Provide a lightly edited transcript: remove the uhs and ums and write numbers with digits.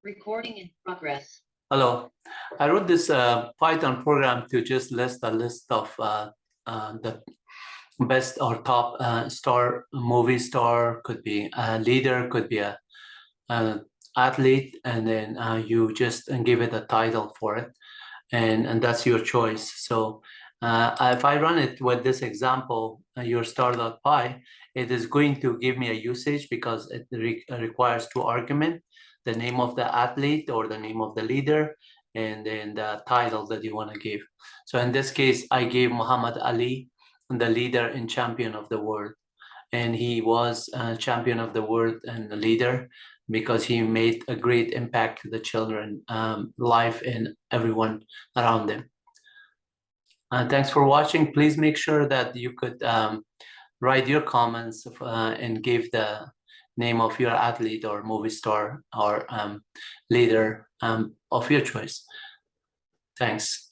Recording in progress. Hello, I wrote this Python program to just list a list of the best or top movie star, could be a leader, could be a athlete, and then you just give it a title for it, and that's your choice. So if I run it with this example, your star.py, it is going to give me a usage because it requires two arguments, the name of the athlete or the name of the leader, and then the title that you want to give. So in this case, I gave Muhammad Ali, the leader and champion of the world. And he was champion of the world and the leader because he made a great impact to the children life and everyone around them. Thanks for watching. Please make sure that you could write your comments and give the name of your athlete or movie star or leader of your choice. Thanks.